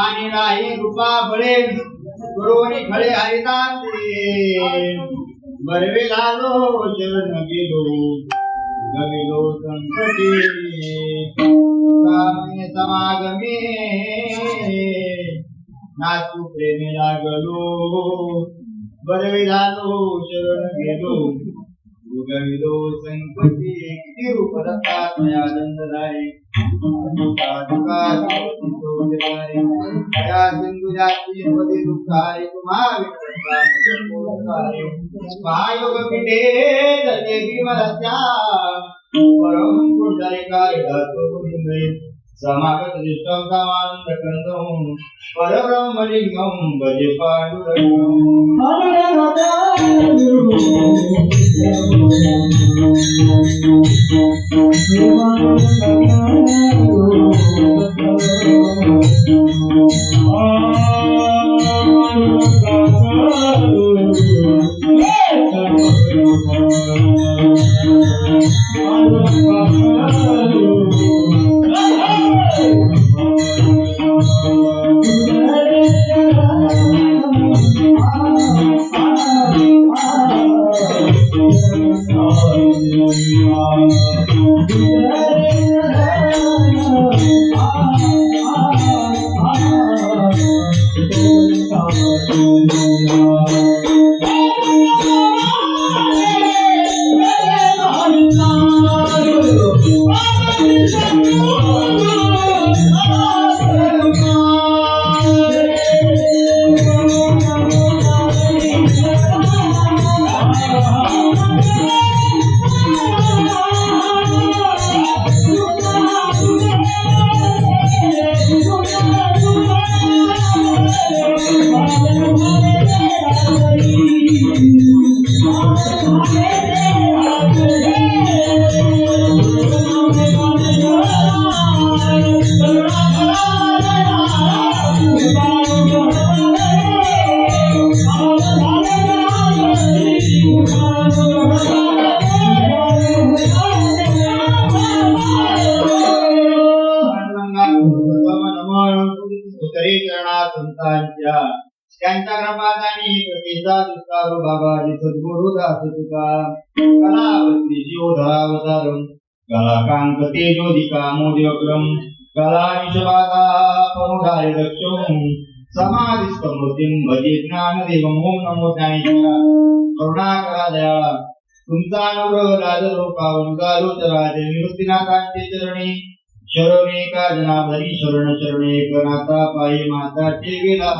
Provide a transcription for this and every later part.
आणि नाही रूपा बळे गुरुवणी खळे हरितांते बरवे लालो चरण गेलो गविलो संकटी सामे समागमे नाचू प्रेमे लागलो बरवे लालो चरण गेलो गविलो संकटी किती रूप दत्तात मया दंडधारी सिंधु जाती पदी दुखारी महायोग पिठे दते भीमरत्या परम पुंडलिकाय धर्तुलिंगे समागत दृष्टं कामानंद कंदं परब्रह्मलिंगं भजे त्यांच्या कृपादानी प्रतिसाद उतारू बाबाजी सद्गुरु दास तुका कलावती जीवधरावतारम कला कांक तेजोदिका मोदयक्रम कला विश्वादा प्रमुखाय दक्षम समाधिस्थ मूर्तिं भजे ज्ञानदेवं ओम नमो ज्ञानेश्वरा करुणाकरा दयाळा तुमचा अनुग्रह राजरो पावन गालो राजे निवृत्तीनाथांचे चरणी शरणे का जनाभरी शरण शरणे एकनाथा पायी माताचे गेला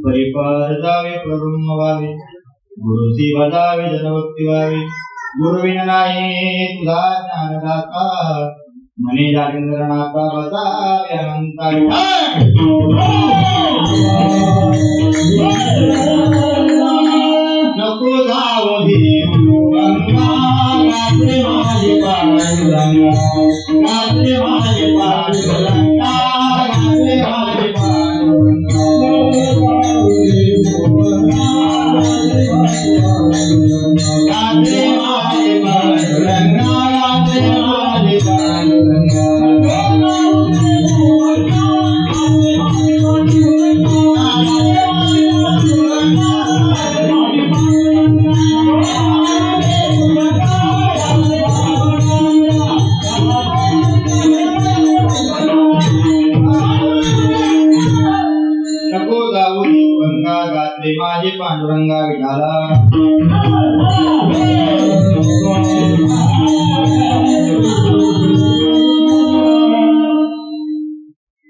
परिपार जावे प्रब्रह्म व्हावे गुरु सेवा जावे जनभक्ती व्हावे गुरुविन नाही तुझा ज्ञानदाता मने जागेंद्रनाथा बजावे अनंता नको जावो देव रात्रे माझे पांडुरंगा रात्रे माझे पांडुरंगा रात्रे माझे पांडुरंगा रात्रे माझे पांडुरंगा रात्रे माझे पांडुरंगा माझे पांडुरंगा विठाला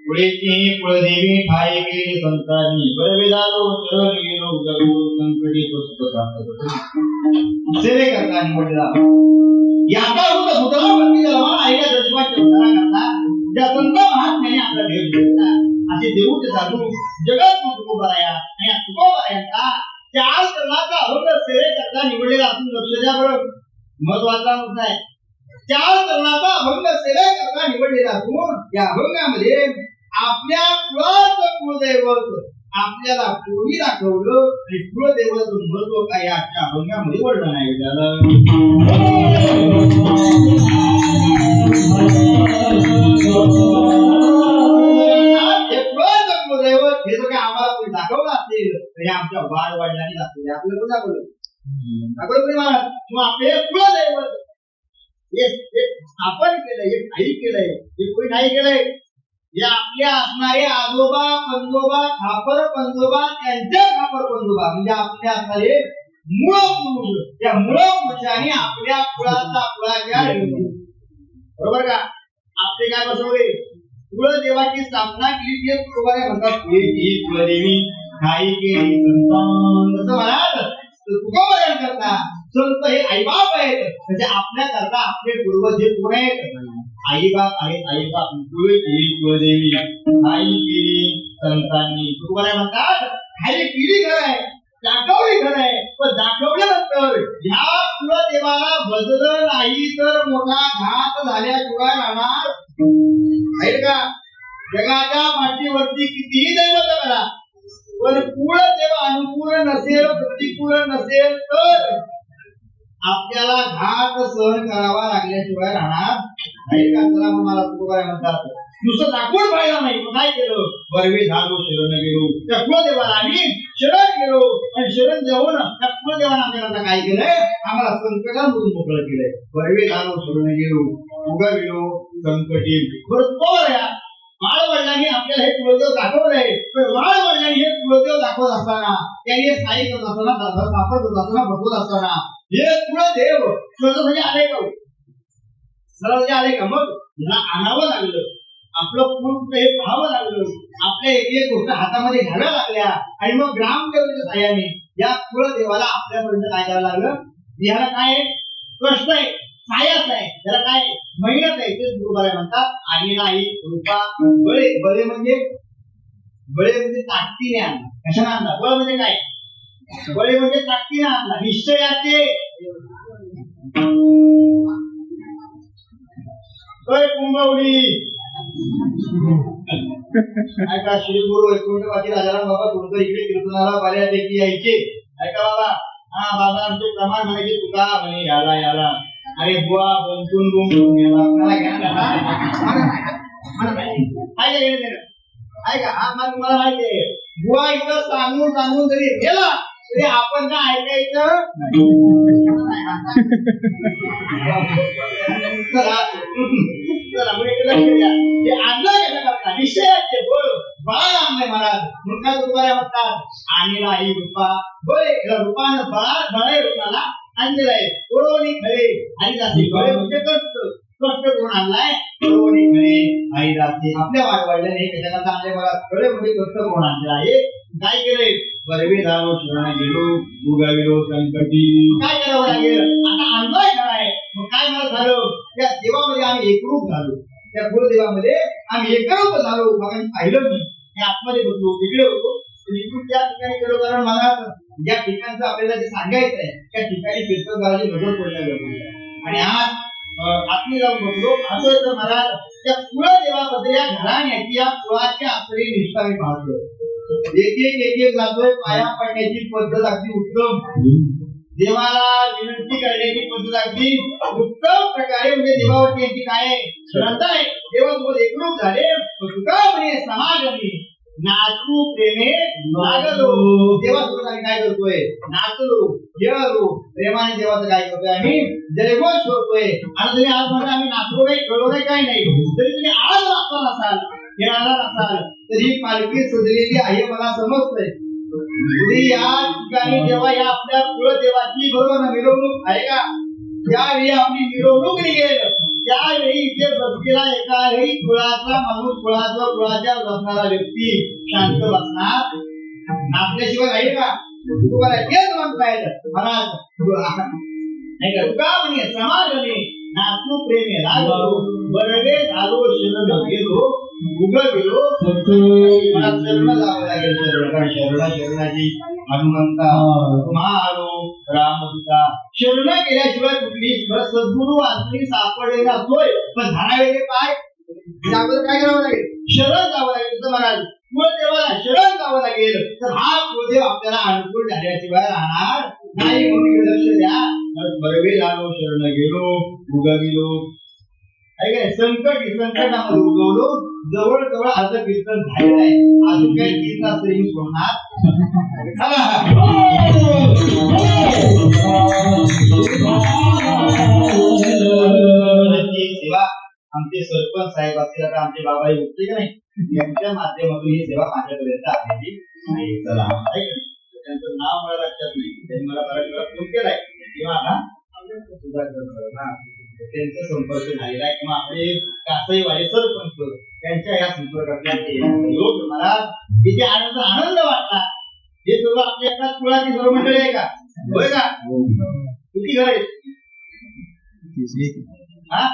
पुढेची कुळदेवी ठाई केली संतांनी बरविदालो चरण गेलो गरुड संकटी पुस्तक सेवे करता निवडला याचा होता सुतला बंदी जलवा आईला दशमाच्या उद्धारा करता ज्या संत महात्म्याने आपला भेट घेतला असे देऊळ साधू जगत तुकोबाराया आणि या तुकोबारायांचा चार करण्याचा अभंग सेवे करता निवडलेला असून लक्ष द्या बरं महत्वाचा मुद्दा आहे चार करण्याचा अभंग सेवे करता निवडलेला असून या अभंगामध्ये आपल्या कुळाचं कुळदैवत आपल्याला कोणी दाखवलं आणि कुळदैवाचं महत्व काय आजच्या अभंगामध्ये वर्णन आहे झालं हे आमच्या वाढ वडिलांनी दाखवले. आपल्याला कोण दाखवलं? दाखवलं महाराज. किंवा आपले कुलदैवत हे स्थापन केलंय, हे काही केलंय, हे कोणी नाही केलंय. हे आपल्या असणारे आजोबा पंजोबा खापर पंजोबा त्यांच्या खापर पंजोबा म्हणजे आपल्या असणारे मूळ पुरुष, त्या मूळ पुरुषाने आपल्या कुळाच्या बरोबर का आपले काय बसवले कुळदेवाची स्थापना केली. ते कुळदेवी म्हणतात कुलदेवी काही केली तसं महाराज तुका वर्णन करता. संत हे आईबाप आहेत म्हणजे आपल्या करता आपले पूर्वज हे कोण आहेत? आईबाप आहेत. आईबाप कुलदेवी आई केली संतांनी. तुका म्हणतात खाली केली घर आहे, दाखवली घर आहे, पण दाखवल्यानंतर ह्या कुलदेवाला भजलं नाही तर मोठा घात झाल्याशिवाय राहणार आहे का? जगाच्या मातीवरती कितीही दैवत करा पण कुलदेव अनुकूल नसेल प्रतिकूल नसेल तर आपल्याला घात सहन करावा लागल्याशिवाय राहणार नाही का? चला मग मला तुकोबाई म्हणतात नुसतं दाखवून पाहिला नाही पण काय केलं? बरवे झालो शरण गेलो त्या कुलदेवाला आम्ही शरण गेलो आणि शरण जाऊन त्या कुलदेवाने आपल्याला काय केलंय? आम्हाला संकटांमधून मोकळं केलंय. बरवे झालो शरण गेलो उगविलो संकटी. बरोबर बाळ वडिलांनी आपल्याला हे कुलदेव दाखवलंय. पण बाळ वडिलांनी हे कुलदेव दाखवत असताना त्यांनी हे स्थायी करत असताना सापड करत असताना बघत असताना हे कुलदेव सहज आले का? सहज आले का? मग ह्याला आणावं लागलं, आपलं कुल हे पाहावं लागलं, आपल्या एक एक गोष्ट हातामध्ये घ्याव्या लागल्या आणि मग ग्रामदेवतेच्या साह्याने या कुलदेवाला आपल्यापर्यंत काय करायला लागलं? ह्याला काय कष्ट आहे, सायास आहे, त्याला काय मेहनत आहे. तेच गुरुबाई म्हणतात आणि नाही रूपा बळे. बळे म्हणजे ताकदीने आणला. कशाने आणला? बळ म्हणजे काय? बळे म्हणजे ताकदीने आणला, निश्चयाचे. कुंभवडी ऐका श्री गुरु वैकुंठवासी राजाराम बाबा कोणतं इकडे कीर्तनाला बऱ्यापैकी यायचे. ऐका बाबा, हा बाबा आमचे प्रमाण म्हणायचे तुका म्हणे याला याला अरे बुवा बंतून बुंबून याला मला घ्या ऐका. हा मग तुम्हाला माहिती आहे बुवा इथं सांगून सांगून जरी गेला तरी आपण काय ऐकायचं निश्चयाचे बोल बाळ आणले महाराज मुलगा तुम्हाला म्हणतात आणि नाही रूपा बळे. रूपानं बळे रूपाला आणलेलं आहे. कोरोनी खरे आणि जाती बळे म्हणजे कष्ट करून आणलाय. कोरोनी खरे आई जाती आपल्या वाढवायला त्याच्याकरता आणले मला खरे म्हणजे कष्ट करून आणलेला आहे. काय केलंय? बरवे झालो शरण गेलो उगविलो संकटी. काय करावं लागेल? आता आणलाय काय? मग काय मला झालं? त्या देवामध्ये आम्ही एकरूप झालो, त्या गुरुदेवामध्ये आम्ही एकरूप झालो. मग आम्ही पाहिलं मी हे आतमध्ये बसलो तिकडे होतो तिकडून त्या ठिकाणी गेलो कारण मला ज्या ठिकाणचं आपल्याला जे सांगायचं आहे त्या ठिकाणी कीर्तनकाराची नजर पडल्या आणि आज आतमध्ये जाऊन बसलो. असं तर मला त्या कुलदेवाबद्दल या घराण्याची या कुळाच्या आसरी निष्ठा मी पाहतो. एक एक जातोय पाया पडण्याची पद्धत अगदी उत्तम, देवाला विनंती करण्याची पद्धत अगदी उत्तम प्रकारे म्हणजे देवावरती यांची काय श्रद्धा आहे. देवासोबत एकरूप झाले. तुका म्हणे समागमी नाचू प्रेमे लागलो. देवासोबत आम्ही काय करतोय? नाचलो खेळलो प्रेमाने देवाचं काय करतोय? आम्ही जयघोष करतोय. आणि तुम्ही आज म्हणता आम्ही नाचलो नाही खेळलो नाही काय नाही, तरी तुम्ही आज नाचला नसाल खेळाला नसाल तरी पालखी सजलेली आहे मला समजतंय. या ठिकाणी जेव्हा या आपल्या कुलदेवाची बरोबर मिरवणूक आहे का त्यावेळी आपली मिरवणूक निघेल त्यावेळी इथे बसलेला एकाही कुळाचा माणूस कुळाच्या बसणारा व्यक्ती शांत बसणार नाचल्याशिवाय राहील का? तुम्हाला तेच म्हणताय महाराज तुका म्हणे समागमे नाचू प्रेमे लागलो बरवे झालो शरण गेलो उगविलो. मला शरण जावं लागेल. शरणाची हनुमंता महारो रामदूता शरण केल्याशिवाय कुठली सद्गुरु आसरी सापडलेला असतोय पण धारावेले पाय त्याबद्दल काय करावं लागेल? शरण जावं लागेल. तुझं महाराज कुलदेवाला शरण जावं लागेल तर हा कुलदेव आपल्याला अनुकूल झाल्याशिवाय राहणार नाही. म्हणून लक्ष द्या. बरवे झालो शरण गेलो उगविलो. आहे काय संकटामध्ये उगवलो जवळ जवळ अर्ध कीर्तन झालेलं आहे अजून काही 3 तास तरी मी सोडणार सेवा आमचे सरपंच साहेब असतील आता आमचे बाबा होते का नाही यांच्या माध्यमातून ही सेवा माझ्यापर्यंत आलेली नाही चला त्यांचं नाव मला लक्षात नाही त्यांनी मला बऱ्याच वेळा फोन केलाय किंवा आता त्यांचा संपर्क झालेला आहे किंवा आपले कासईवाले सरपंच त्यांच्या या संपर्कात योग मला इथे आनंद वाटला हे सर्व आपल्या एकाच कुळाची सर्व मंडळी आहे का होय का किती घर आहेत हा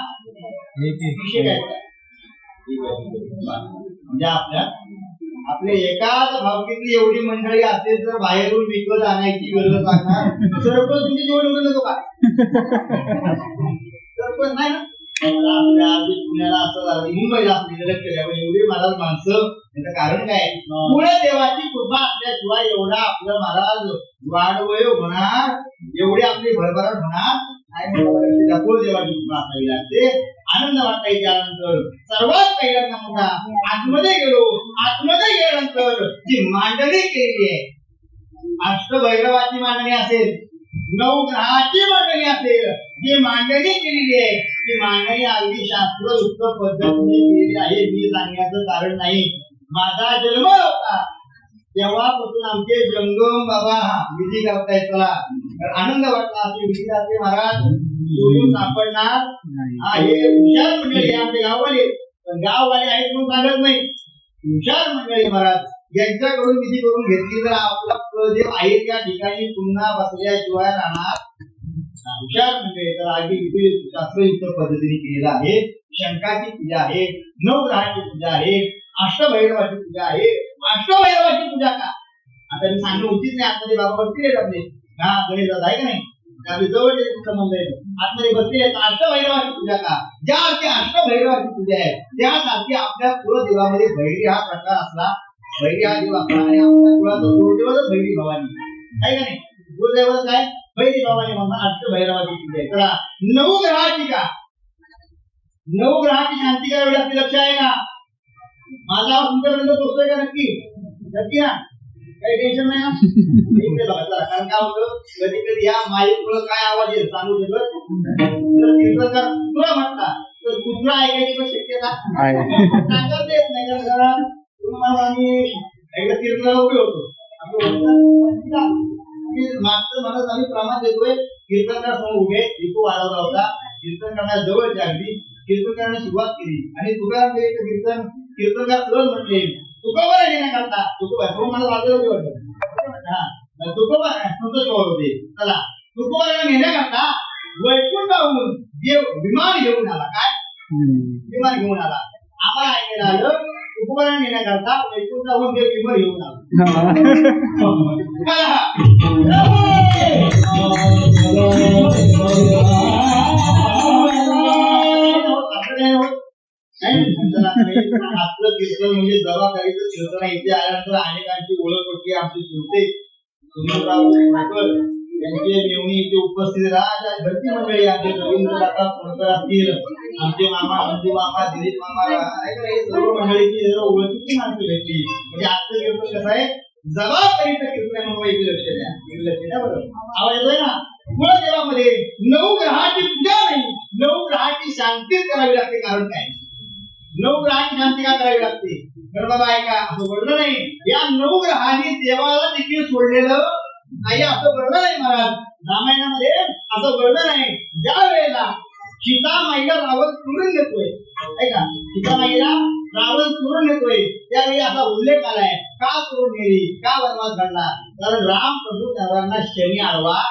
म्हणजे आपल्या एकाच भावकीतली एवढी मंडळी असेल तर बाहेरून विकत आणायची गरज लागणार सरपंच तुमची निवडून नको का सरपंच नाही ना आपल्या पुण्याला असं झालं मुंबईला आपल्याला केल्यावर एवढी महाराज माणसं त्याचं कारण काय पुणे देवाची कृपा असल्याशिवाय एवढा आपलं महाराज वाढवय होणार एवढी आपली भरभराट होणार देवाची कृपा असावी लागते आनंद वाटता त्यानंतर सर्वात पहिल्यांदा मोठा आतमध्ये गेल्यानंतर जी मांडणी केलेली आहे अष्टभैरवाची मांडणी असेल 9 ग्रहाची मांडणी असेल जी मांडणी केलेली आहे ती मांडणी अगदी शास्त्रोक्त पद्धतीने केलेली आहे मी सांगण्याचं कारण नाही माझा जन्म होता तेव्हापासून आमचे जंगम बाबा विधी करतायत चला आनंद वाटला असे विधी करते महाराज शोधून सापडणार हे हुशार मंडळी आमचे गाववाले आहेत म्हणून सांगत नाही हुशार मंडळी महाराज यांच्याकडून विधी करून घेतली तर आपला कुलदेव आहे त्या ठिकाणी पुन्हा बसल्याशिवाय राहणार हुशार मंडळी तर आधी विधी शास्त्रयुक्त पद्धतीने केलेला आहे शंकाची पूजा आहे 9 ग्रहाची पूजा आहे अष्टभैरवाची पूजा आहे अष्टभैरवाची पूजा का आता मी सांगणं उचित नाही आतमध्ये बाबा बसले आपले हा गणेश दादा आहे का नाही आपले जवळ संबंध आहे आतमध्ये बसले अष्टभैरवाची पूजा का ज्या अर्थी अष्टभैरवाची पूजा आहे त्यासारखी आपल्या कुलदेवामध्ये भैरी हा प्रकार असला भैरी हा देव असला आणि आपल्या कुळाचा कुलदेवच भैरी भवानी आहे का नाही कुलदेवच काय भैरी भवानी म्हणतात अष्टभैरवाची पूजा आहे चला 9 ग्रहाची का 9 ग्रहाची शांती करावी लागते लक्ष आहे का माझा आवाज तुमच्यापर्यंत पोहोचतोय का नक्की नक्की ना काही टेन्शन नाही ना कारण काय होतं कधी कधी या माईकमुळे काय आवाज येईल सांगू शकत तीर्थकार कुत्रा म्हटला तर कुत्रा ऐकायची पण शक्यता सांगत येत नाही कारण तुम्हाला आम्ही एकदा कीर्तनाला उभे होतो मागचं म्हणत आम्ही प्रमाण देतोय कीर्तनकार समोर उभे इको वाढवला होता कीर्तन करण्यास जवळच्या अगदी कीर्तन करण्यास सुरुवात केली आणि तुकाराम कीर्तनकार सहज म्हटले तुकोबा येण्याकरता तुकोबा तो मला वाजवलं वाटतं हा तुकोबा संतोष होते चला तुकोबा नेण्याकरता वैकुंठाहून देव विमान घेऊन आला काय विमान घेऊन आला आम्हाला ऐकायला आलं तुकोबा नेण्याकरता वैकुंठाहून देव विमान घेऊन आला आपलं कीर्तन म्हणजे जबाबदारीचं कीर्तन इथे आल्यानंतर अनेकांची ओळख होती आमची चुलते सुनीलराव ठाकर यांचे मेवणी इथे उपस्थित राहा घरची मंडळी आमचे रवींद्रदाता पुणकर असतील आमचे मामा मंजू मामा दिलीप मामा हे सर्व मंडळीची ओळखीची माणसं भेटली म्हणजे आजचं कीर्तन कसं आहे जबाबदारीचं कीर्तन म्हणून इथे लक्ष द्या बरोबर आवाज येतोय ना कुलदेवामध्ये 9 ग्रहाची पूजा नाही 9 ग्रहाची शांती करावी लागते कारण काय 9 ग्रहाची शांती का करावी लागते तर बाबा ऐका असं बोललं नाही या 9 ग्रहांनी देवाला देखील सोडलेलं नाही असं बोललं नाही महाराज रामायणामध्ये असं बोललं नाही ज्या वेळेला सीतामाईला रावण चुरून घेतोय ऐका सीतामाईला रावण चुरून घेतोय त्यावेळी असा उल्लेख आलाय का चुरून गेली का वनवास घडला कारण राम प्रभू त्यांना शनी आडवा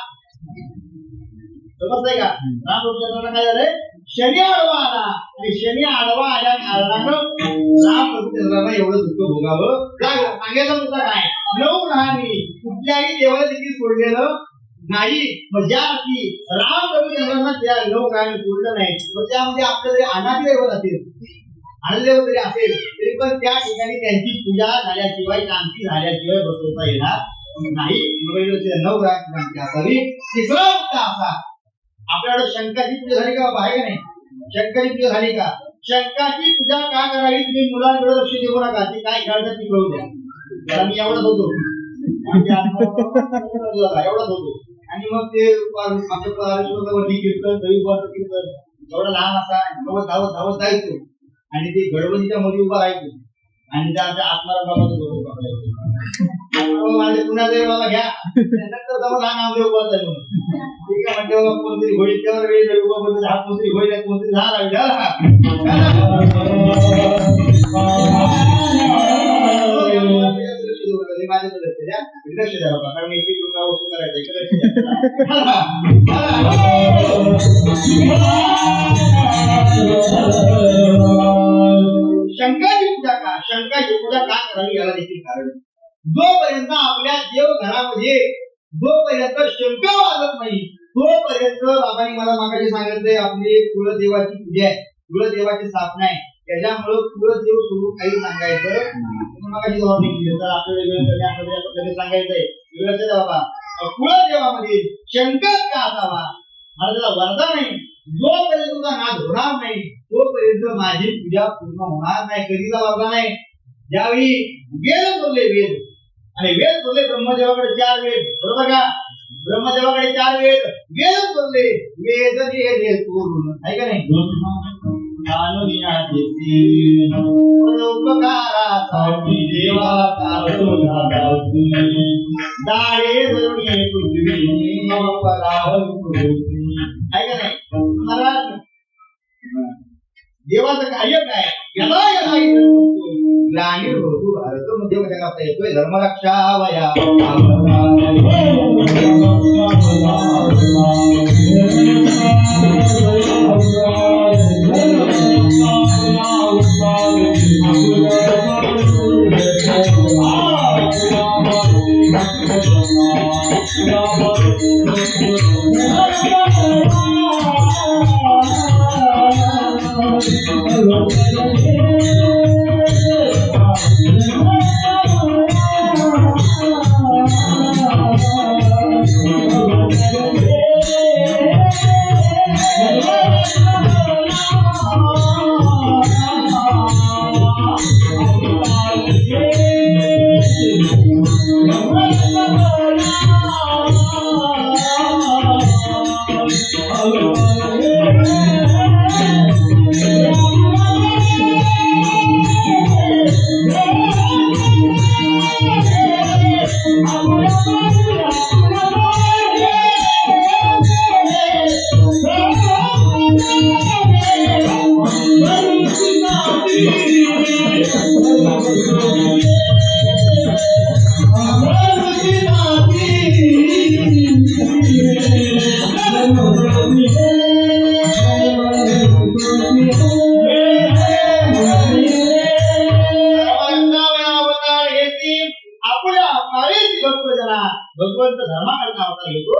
समजतंय का राम प्रभू त्यांना काय झालंय शनी आडवा आला आणि शनी आडवा आल्या कारणानं राम प्रभुचंद्रांना एवढं दुःख भोगावं लागलं सांगायचा मुद्दा काय 9 ग्रहांनी कुठल्याही देवाला देखील सोडलेलं नाही ज्या अर्थी राम प्रभुचंद्रांना त्या 9 ग्रहांनी सोडलं नाही मग त्यामध्ये आपलं जरी अनाथ देवत असेल अनाथ जरी असेल तरी पण त्या ठिकाणी त्यांची पूजा झाल्याशिवाय शांती झाल्याशिवाय बसवता येणार नाही 9 ग्रहांची शांती असावी तिसरा मुद्दा असा आपल्याकडे शंकाची पूजा झाली का बाबा आहे का नाही शंकाची पूजा झाली का? शंकाची पूजा का करावी? तुम्ही मुलांकडे लक्ष देऊ नका, ते काय खेळतात ती कळू द्या. त्याला मी एवढाच होतो, एवढाच होतो. आणि मग ते कीर्तन कीर्तन एवढा लहान असा धावत धावत धावत जायचो आणि ते गडबडीच्या मध्ये उभा राहायचो आणि त्या आत्माराम बाबाचं डोकं पकडायचो. माझे पुन्हा ते बाबा घ्या, नंतर बाबा लहान आंबे उभा झालो. ठीक आहे म्हणते बाबा कोणतरी होईल त्यावर वेळ उभा कोणतरी हात कोणतरी होईल कोणतरी झाला माझ्या लक्ष द्या बाबा, कारण एक एक रुपया वस्तू करायचं. शंकाची पूजा का? शंकाची पूजा का करावी याला देखील कारण. जोपर्यंत आपल्या देवघरामध्ये जोपर्यंत शंका वाजत नाही तोपर्यंत बाबांनी मला मागाशी सांगितलंय आपली कुलदेवाची पूजा आहे, कुलदेवाची स्थापना आहे. त्याच्यामुळे कुलदेव सोडून काही सांगायचं मागाशी जबाबदारी केली तर आपल्याला सांगायचंय वेगळं बाबा. कुलदेवामध्ये शंकाच का असावा? मला त्याला वरदान नाही, जोपर्यंत तुझा नाद होणार नाही तोपर्यंत माझी पूजा पूर्ण होणार नाही. कधीचा वरदान आहे? ज्यावेळी वेद बोलले वेद आणि वेद बोलले ब्रह्मदेवाकडे 4 वेद, बरोबर का? ब्रह्मदेवाकडे 4 वेद, वेद बोलले वेद हे सोडून आहे का नाही? उपकारासाठी देवा दाडे जरुरी पृथ्वी आहे का नाही? देवाचं कार्य काय? याला ग्लानी होतो भारत मध्ये मध्ये आपला येतोय धर्मरक्षा वया भगवंत धर्माकडे अवतार घेतो.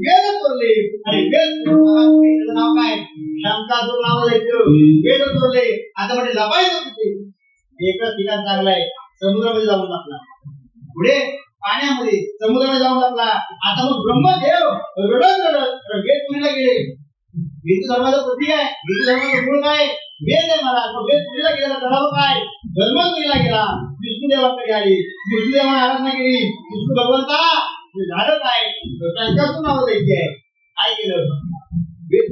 वेद चोरले आणि वेद नाव काय? शंकासूर नाव द्यायचं. वेद चोरले आता म्हणजे लपायचं कुठे? एकच ठिकाण चांगलं आहे, समुद्रामध्ये जाऊन टाकला. पुढे पाण्यामध्ये समुद्रामध्ये जाऊन टाकला. आता मग ब्रह्मदेव रडत रडत वेद पुरीला गेले. हिंदू धर्माचं प्रतीक आहे, हिंदू धर्माचं मूळ काय? वेद आहे. मला वेद पुरीला गेला करावं काय? धर्म पुरीला गेला, विष्णुदेवाकडे आली, विष्णुदेवाने आराधना केली. विष्णू भगवंता झालं काय? शंकासूर नाव द्यायची आहे. काय केलं? वेद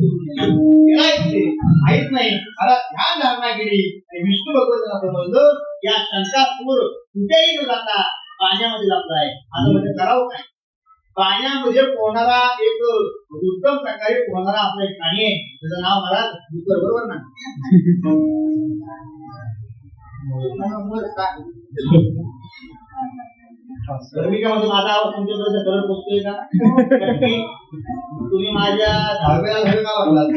माहित नाही, मला ध्यान धारणा केली आणि विष्णू भगवंताला समजलं या शंकासूर कुठेही न जाता पाण्यामध्ये लपलाय. आता म्हणजे करावं काय? पाण्यामध्ये पोहणारा एक उत्तम प्रकारे पोहणारा आपला एक प्राणी आहे, त्याचं नाव मला बरोबर ना? माझा आवाज तुमच्यापर्यंत करत पोहोचतोय का? तुम्ही माझ्या 10व्या घर का वाटलात?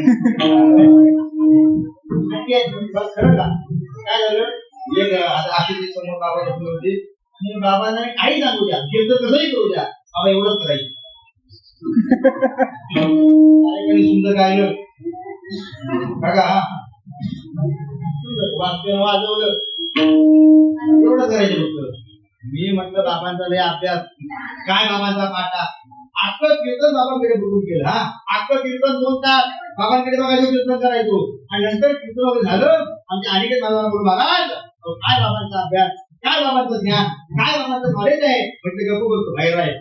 खरं का? काय झालं? एक आता आशीष समोर बाबा बसले होते. बाबांना काही सांगू द्या, कीर्तन कसंही करू द्या, बाबा एवढंच करायचं. सुंदर गायलं बघा, वाजवलं, एवढं करायचं फक्त. मी म्हटलं बाबांचा लय अभ्यास, काय बाबांचा पाठा, अख्खं कीर्तन बाबांकडे बघून केलं. हा अख्खं कीर्तन 2 तास बाबांकडे बघायचं, कीर्तन करायचो. आणि नंतर कीर्तन वगैरे झालं, आमच्या अनिकेत बाबांना बोलून महाराज काय बाबांचा अभ्यास, काय बाबांचं ज्ञान, काय बाबांचं नॉलेज आहे. म्हटलं गप्पू बसतो बाहेर आहे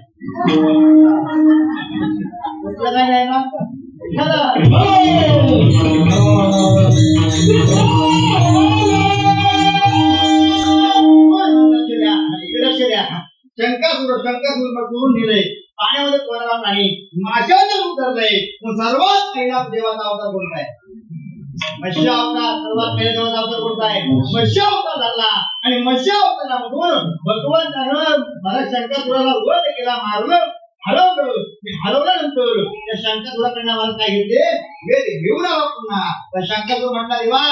काय नाही ना लक्ष द्या. शंकासूर करून नेलंय पाण्यामध्ये कोणाला नाही, माशाचं रूप धरलंय. सर्वात पहिला देवाचा अवतार कोणता आहे? मत्स्य अवतार. सर्वात पहिला देवाचा अवतार कोणता आहे? मत्स्य अवतार धरला. आणि मत्स्य अवतारामधून भगवंतानं मला शंकासुराला वध केला, मारलं, हलवल्यानंतर त्या शंकासुराकडनं मला काय घेतले? वेद घेऊन आला पुन्हा. तर शंकासुर म्हटला देवा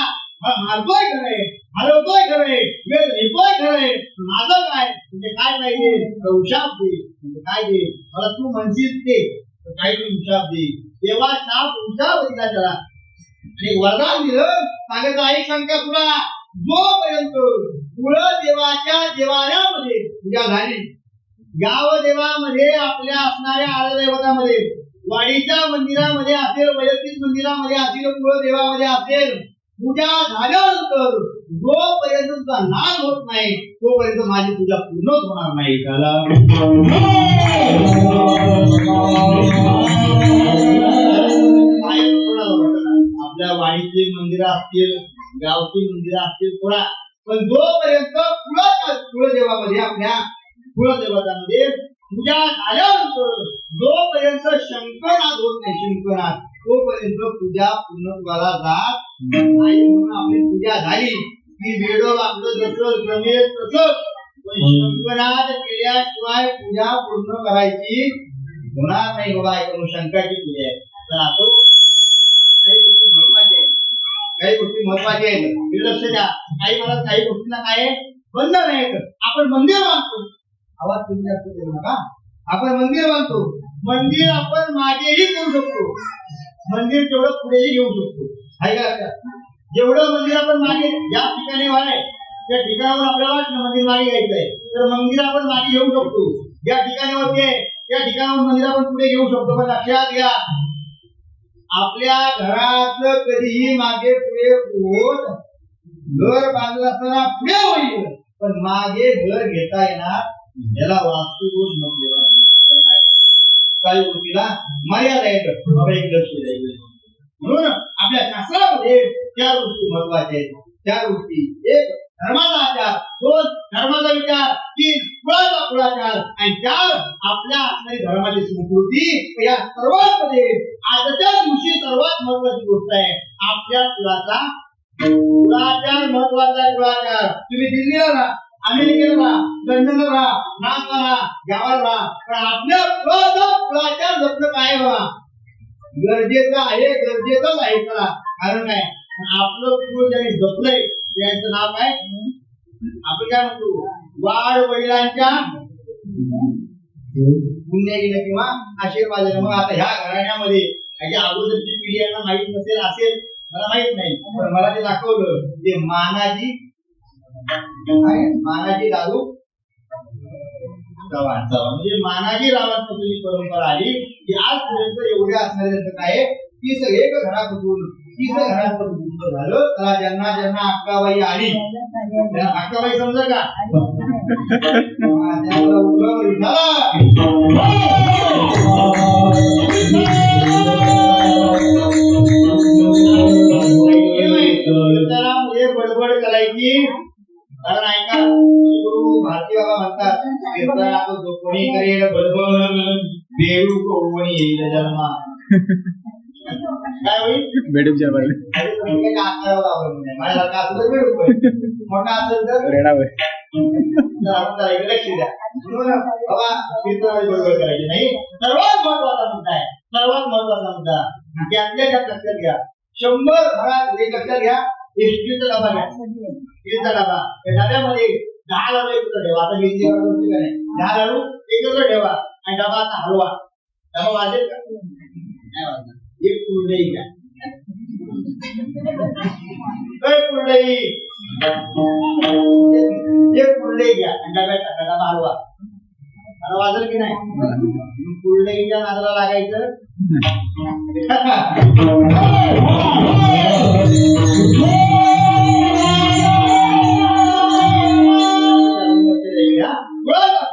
मारतोय खरंय, हलवतोय खरंय, वेद घेतोय खरंय, माझं काय म्हणजे काय पाहिजे? शाप दे. म्हणजे काय दे? मला तू म्हणशील ते काही तू शाप दे. तेव्हा शाप उशाप दिला त्याला आणि वरदान दिलं. सांगायचं आई शंकासुरा, जोपर्यंत कुळ देवाच्या देवाऱ्यामध्ये पूजा झाली, गाव देवामध्ये आपल्या असणाऱ्या आरादैवतामध्ये, वाडीच्या मंदिरामध्ये असेल, वैयक्तिक मंदिरामध्ये असेल, कुळदेवामध्ये असेल, पूजा झाल्यानंतर जोपर्यंत तुझा नाश होत नाही तोपर्यंत माझी पूजा पूर्ण होणार नाही. त्याला आपल्या वाडीची मंदिरं असतील, गावची मंदिरं असतील थोडा, पण जोपर्यंत कुळदेवामध्ये आपल्या कुळदेवतामध्ये पूजा झाल्यानंतर जोपर्यंत शंकरनाथ होत नाही, शंकरनाथ, तोपर्यंत पूजा पूर्णत्वाला जात नाही. म्हणून आपली पूजा झाली की वेडो आपलं जसं जमेल तसं, पण शंकरनाथ केल्याशिवाय पूजा पूर्ण करायची होणार नाही. बाबा म्हणून शंकराची पूजा आहे. तर असो काही गोष्टी महत्वाच्या आहेत, काही गोष्टी महत्वाच्या आहेत, लक्ष द्या. काही मला काही गोष्टींना काय बंद नाहीत. आपण मंदिर बांधतो, आवाज तुम्ही जास्त करू नका. आपण मंदिर बांधतो, मंदिर आपण मागेही करू शकतो, मंदिर तेवढं पुढेही घेऊ शकतो. आहे का? जेवढं मंदिर आपण मागे ज्या ठिकाणी आहे त्या ठिकाणावर आपल्याला मंदिर मागे घ्यायचंय, तर मंदिर आपण मागे घेऊ शकतो. ज्या ठिकाणावर ते त्या ठिकाणावर मंदिर आपण पुढे घेऊ शकतो. पण लक्षात घ्या, आपल्या घराचं कधीही मागे पुढे होत. घर बांधलं असताना पुढे होईल, पण मागे घर घेता येणार. याला वास्तुदोष म्हटलेला. काही गोष्टीला मर्यादा आहेत, बाबा एक लक्ष द्यायचं. म्हणून आपल्या शास्त्रामध्ये 4 गोष्टी महत्वाच्या आहेत. 4 गोष्टी: 1 धर्माचा आचार, 2 धर्माचा विचार, 3 कुळाचार आणि 4 आपल्या असणारी धर्माची संस्कृती. या सर्वांमध्ये आजच्या दिवशी सर्वात महत्वाची गोष्ट आहे आपल्या कुळाचा कुळाचार. महत्वाचा आहे कुळाचार. तुम्ही दिल्लीला राहा, अमेरिकेला राहा, लंडनला राहा, फ्रान्सला राहा, गावाला राहा, पण आपल्या कुळाचार जपणं काय बाबा गरजेचं आहे, गरजेचंच आहे. चला, कारण काय आपलं कुळ ज्यांनी जपलंय त्यांचं नाव काय? आपण काय म्हणतो? वाढ वडिलांच्या पुण्याईनं किंवा आशीर्वादानं. मग आता ह्या घराण्यामध्ये याच्या अगोदरची पिढी यांना माहित नसेल, असेल मला माहित नाही, पण मला ते दाखवलं. ते मानाजी दादू चव्हाण, म्हणजे मानाजी रावांपासून ही परंपरा आली की आजपर्यंत एवढ्या असणाऱ्यांचं काय 30 एक घरापासून 30 घरापर्यंत झालं. त्याला ज्यांना ज्यांना अक्काबाई आली, अक्काबाई समजा का बडबड करायची. कारण ऐका, भारती बाबा म्हणतात कोणी करेल बडबड बेडू कोणी येईल जन्मा. काय होईल? बेडूच्या माझ्यासारखा असं तर बेडू मोठा असेल तर लक्ष द्या. बाबा कीर्तनाची बडबड करायची नाही. सर्वात महत्वाचा मुद्दा आहे, सर्वात महत्वाचा मुद्दा. त्यातल्या त्यात लक्षात घ्या. 100 घरात एक लक्षात घ्या, स्टीलचा डबा घ्या, स्टीलचा डबा. त्या डब्यामध्ये 10 लाडू एकत्र ठेवा. आता मी 10 लाडू एकत्र ठेवा आणि डबा आता हलवा. डबा वाजेल का? नाही वाजणार. एक कुरडई घ्या, कुरडई एक कुरडई घ्या आणि डब्यात टाका. डबा हलवा. वाजेल की नाही? कुलदेवीच्या नादाला लागायचं.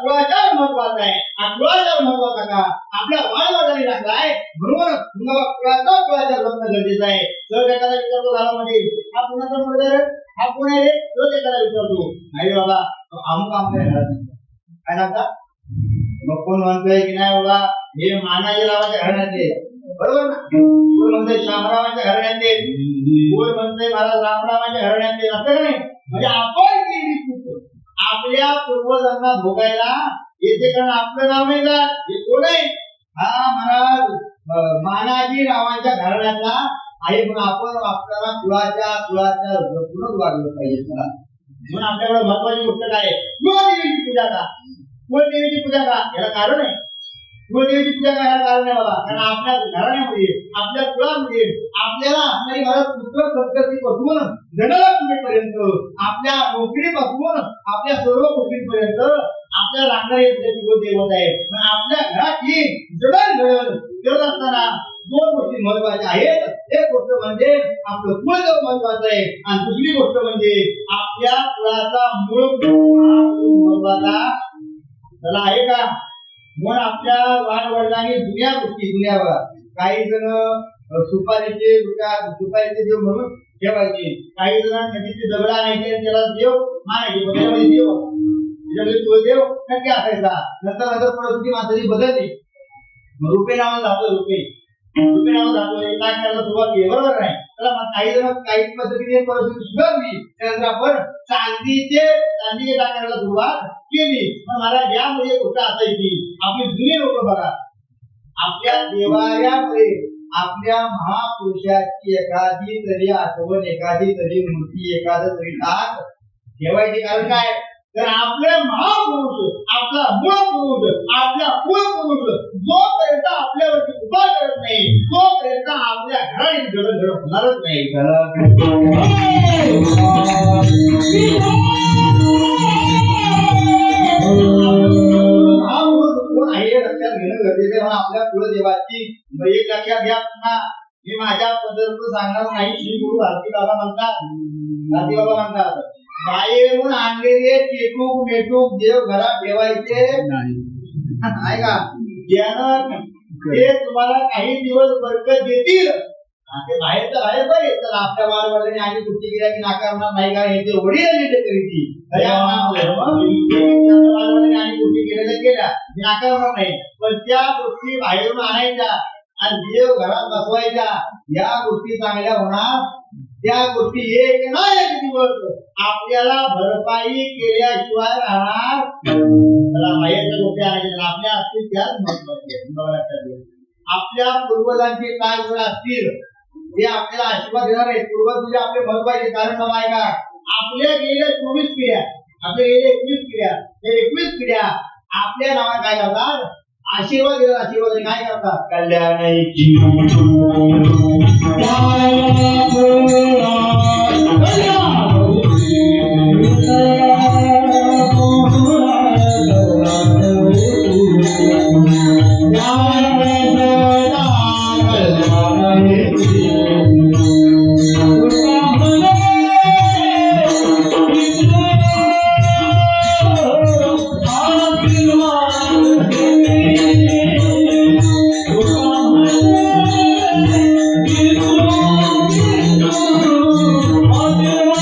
कुळाचार महत्वाचा आहे. हा कुळाचार महत्वाचा का आपल्या वाळवटाने टाकलाय म्हणून कुळाचार जपणं गरजेचं आहे. जर एखादा विचारतो झाला म्हणजे हा कुणाचा मुलगा रे, हा कोण आहे रे, रोज एखादा विचारतो नाही बाबा अमुक आमच्या घरात काय सांगता. मग कोण म्हणतोय की नाही बाबा हे मानाजी रावाच्या घराण्यातले, बरोबर ना. कोण म्हणतोय शामरावांच्या घराण्यातले, कोण म्हणतोय महाराज रामरावांच्या घराण्यातले, असं का नाही. म्हणजे आपण केली चूक आपल्या पूर्वजांना भोगायला येते, कारण आपलं नाव नाही का हे कोण आहे, हा महाराज मानाजी रावांच्या घराण्यातला आहे. पण आपण आपल्याला कुळाच्या जपूनच वागलं पाहिजे. म्हणून आपल्याकडे महत्वाची गोष्ट काय आहे, कुळदेवीची पूजा का. कुळदेवीची पूजा का याला कारण आहे. कुळदेवीची पूजा करायला कारण आहे बाबा, कारण आपल्या घराण्यामध्ये आपल्या कुळामध्ये आपल्याला असणारी महाराज पुत्र संततीपासून धनलक्ष्मीपर्यंत आपल्या नोकरीपासून आपल्या सर्व गोष्टींपर्यंत आपल्या लागणारे कुलदेवता आहे. पण आपल्या घरात ही जडण करत असताना दोन गोष्टी महत्वाच्या आहेत. एक गोष्ट म्हणजे आपलं कुलदेव महत्वाचं आहे आणि दुसरी गोष्ट म्हणजे आपल्या कुळाचा मूळ महत्वाचा त्याला आहे का. म्हणून आपल्या वाडवडिलांनी जुन्या बघा काही जण सुपारीचे देव म्हणून ठेवायचे, काही जण नदीचे दगड आणायचे आणि त्याला देव मानायचे. त्याच्यामध्ये देव देव नक्की असायचा. नंतर परिस्थिती मात्र बदलली, रुपये नावाला जातो रुपये नावाला जातो काय करायला सुरुवात केली, बरोबर नाही. त्याला काही जण काही पद्धतीने परिस्थिती सुधारली, त्यानंतर आपण चांदीचे टाकायला सुरुवात केली. पण मला यामध्ये गोष्ट असायची आपली जुनी लोक बघा आपल्या देवाऱ्यामध्ये आपल्या महापुरुषाची एखादी तरी आठवण, एखादी तरी मूर्ती, एखादं तरी ठाक ठेवायचे. कारण काय, तर आपले महापुरुष, आपला मूळ पुरुष, आपला कुळ पुरुष जोपर्यंत आपल्यावरती उभा करत नाही तोपर्यंत आपल्या घराने जगत होणारच नाही. कोण आहे लक्षात घेणं गरजेचं आहे. आपल्या कुलदेवाची एक लक्षात घ्या. पुन्हा मी माझ्या पद्धतीनं सांगणार नाही. श्री गुरु भारती बाबा म्हणतात बाहेरून आणलेले चेटूक मेटूक देव घरात ठेवायचे नाही का. ज्यानं ते तुम्हाला काही दिवस बरकत देतील ते बाहेरच्या बाहेर बरे. तर आपल्या वाडवडिलांनी आणि कुठे गेल्या की नाकारणार नाही का, हे ते वडील करीती आणि कुठे गेलेल्या केल्या नाकारणार नाही. पण त्या गोष्टी बाहेरून आणायच्या आणि देव घरात बसवायच्या, या गोष्टी चांगल्या होणार. त्या गोष्टी एक ना एक दिवस आपल्याला भरपाई केल्याशिवाय राहणार. त्याला बाहेरच्या गोष्टी आणायच्या आपल्या असतील त्याच महत्वाचे. आपल्या पूर्वजांचे काय गुण असतील ते आपल्याला आशीर्वाद देणार आहेत. पूर्वज म्हणजे आपले महत्वाचे. कारण काय का आपल्या गेल्या 24 पिढ्या, आपल्या गेल्या 21 पिढ्या, त्या 21 पिढ्या आपल्या नावात काय करतात, आशीर्वाद देतात. आशीर्वाद काय करतात, कल्याणाची Oh,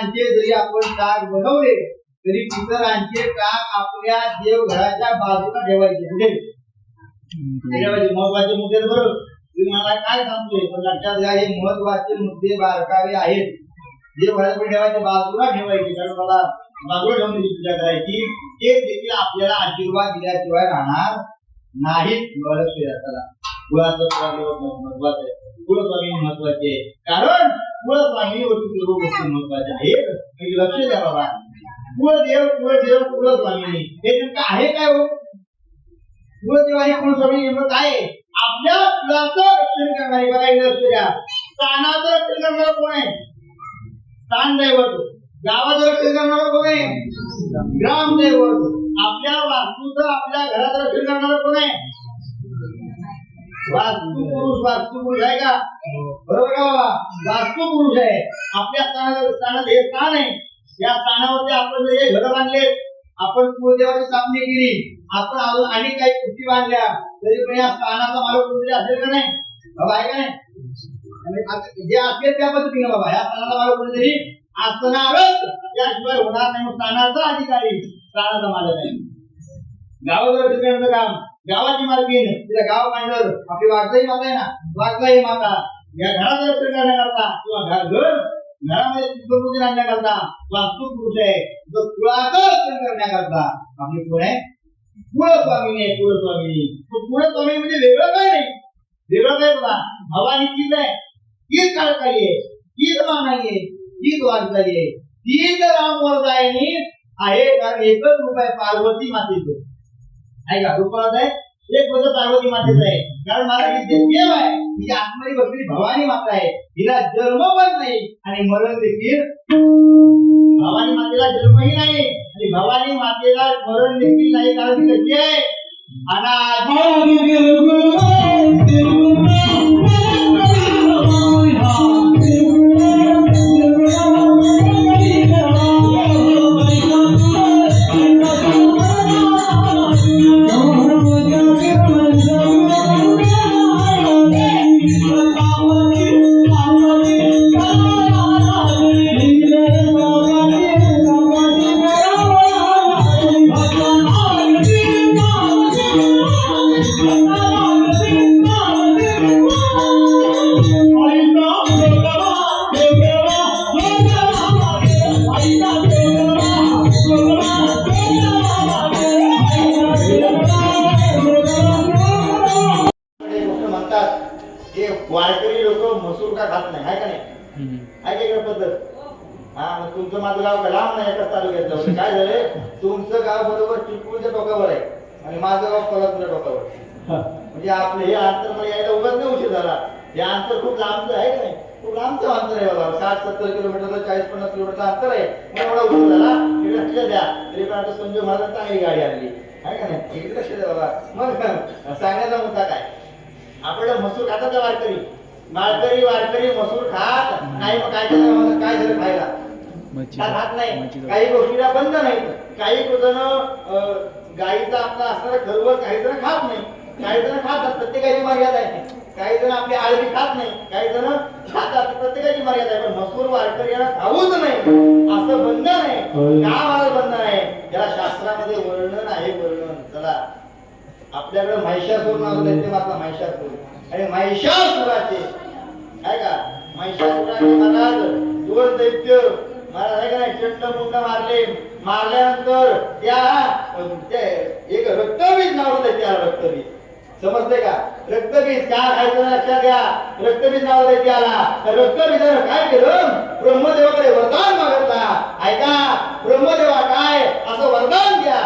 पितरांचे जरी आपण टाक बनवले तरी पितरांचे टाक आपल्या देवघराच्या बाजूला ठेवायचे. कुठे ठेवायचे? महत्वाचे मुद्दे बरोबर तुम्ही मला काय सांगतोय, पण लक्षात घ्या हे महत्वाचे मुद्दे बारकावे आहेत. देवघरात ठेवायचे, बाजूला ठेवायचे. कारण मला बाजूला ठेवून पूजा करायची, ते देखील आपल्याला आशीर्वाद दिल्याशिवाय राहणार नाहीत. चला कुळाचं महत्वाचं आहे, कुलस्वामी महत्वाचे आहे. कारण कुलस्वामी वरती सर्व गोष्टी महत्वाच्या आहेत. लक्ष द्या बाबा, कुळदेव कुळदेव कुलस्वामी हे नेमकं आहे काय हो? कुळदेव आणि कुलस्वामी नेमकं काय आहे? आपल्या कुळाचं रक्षण करणारे. बघा लक्ष द्या, स्थानाचं रक्षण करणारं कोण आहे? स्थान दैवत. गावाचं रक्षण करणारं कोण आहे? ग्रामदैवत. आपल्या वास्तूचं आपल्या घराचं रक्षण करणारं कोण आहे? वास्तू पुरुष. वास्तू पुरुष आहे का? बरोबर का बाबा? वास्तू पुरुष आहे. आपल्या स्थानात हे स्थान आहे. या स्थानावरती आपण जर घर बांधले, आपण कुळदेवाची स्थापना केली, आपण अजून आणि काही गोष्टी बांधल्या, तरी पण या स्थानाचा मालक कोणतरी असेल का नाही? बाबा आहे का नाही? जे असेल त्या पद्धतीने बाबा या स्थानाचा मालक कोणतरी असणारच, त्याशिवाय होणार नाही. स्थानाचा अधिकारी स्थानाचा मालक आहे. गावावर ठिकाणचं काम, गावाची मालकीन, तिला गाव मांडर, आपली वागजाई माता आहे ना, वागजाई माता या घराचं रक्षण करण्याकरता किंवा घर घरामध्ये सुखपूजन आणण्याकरता वास्तू पुरुष आहे. जो कुळाचं रक्षण करण्याकरता आपली कोण आहे? कुळस्वामी आहे. कुळस्वामी. कुळस्वामी म्हणजे वेगळं काय नाही, वेगळं काय बघा, भवानी तीच आहे, तीच काळकाई आहे, तीच मानाई आहे, तीच वागजाई आहे, तीच रामवरदायिनी आहे. कारण एकच रूप आहे पार्वती मातेचं, आहे का? रूपात आहे एक पद पार्वती मातेचं आहे. कारण मला ही देव आहे, ही आत्मरी बसलेली भवानी माता आहे. हिला जन्म पण नाही आणि मरण देखील. भवानी मातेला जन्मही नाही आणि भवानी मातेला मरण देखील नाही. कारण ती कशी आहे? वारकरी लोक मसूर का खात नाही, आहे का नाही? आहे का पद्धत? हा, मग तुमचं माझं गाव का लांब नाही, एकाच तालुक्यात. काय झालंय, तुमचं गाव बरोबर चिपळूणच्या टोकावर आहे आणि माझं गाव कोल्हापूरच्या टोकावर. म्हणजे आपलं हे अंतर मला यायला उगाच नाही उशीर झाला. हे अंतर खूप लांबचं आहे का नाही? खूप लांबचं अंतर आहे बाबा. 60-70 किलोमीटर, 40-50 किलोमीटर अंतर आहे. मग एवढा उशीर झाला, इकडे लक्ष द्या. तरी पण आता संजय महाराज चांगली गाडी आणली, आहे का नाही? इकडे लक्ष द्या बाबा. मग सांगण्याचा मुद्दा काय? आपल्याला मसूर खातात का वारकरी? वारकरी मसूर खात नाही. मग काय झालं खायला? खात नाही. काही गोष्टीला बंद नाहीत. काही जण गाईचा आपला असणारा खरवस काही जण खात नाही, काही जण खातात. प्रत्येकाची मर्यादा आहे. काही जण आपली आळवी खात नाही, काही जण खातात. प्रत्येकाची मर्यादा आहे. पण मसूर वारकरी यांना खाऊच नाही असं बंधन आहे. का मला बंधन आहे? याला शास्त्रामध्ये वर्णन आहे, वर्णन. चला, आपल्याकडे महिषासूर नाव दैत्य माता महिषासूर आणि महिषासुराचे, आहे का? महिषासुराचे महाराज 2 दैत्य महाराज, आहे का नाही? चंडमुंड मारले. मारल्यानंतर त्या एक रक्तबीज नाव होतं, त्या रक्तबीज. समजते का? रक्तबीज का खायचं लक्षात घ्या. रक्तबीज नाव होतं त्याला. रक्तबीजानं काय केलं? ब्रह्मदेवाकडे वरदान मागितला. ऐका, ब्रह्मदेवा काय असं वरदान द्या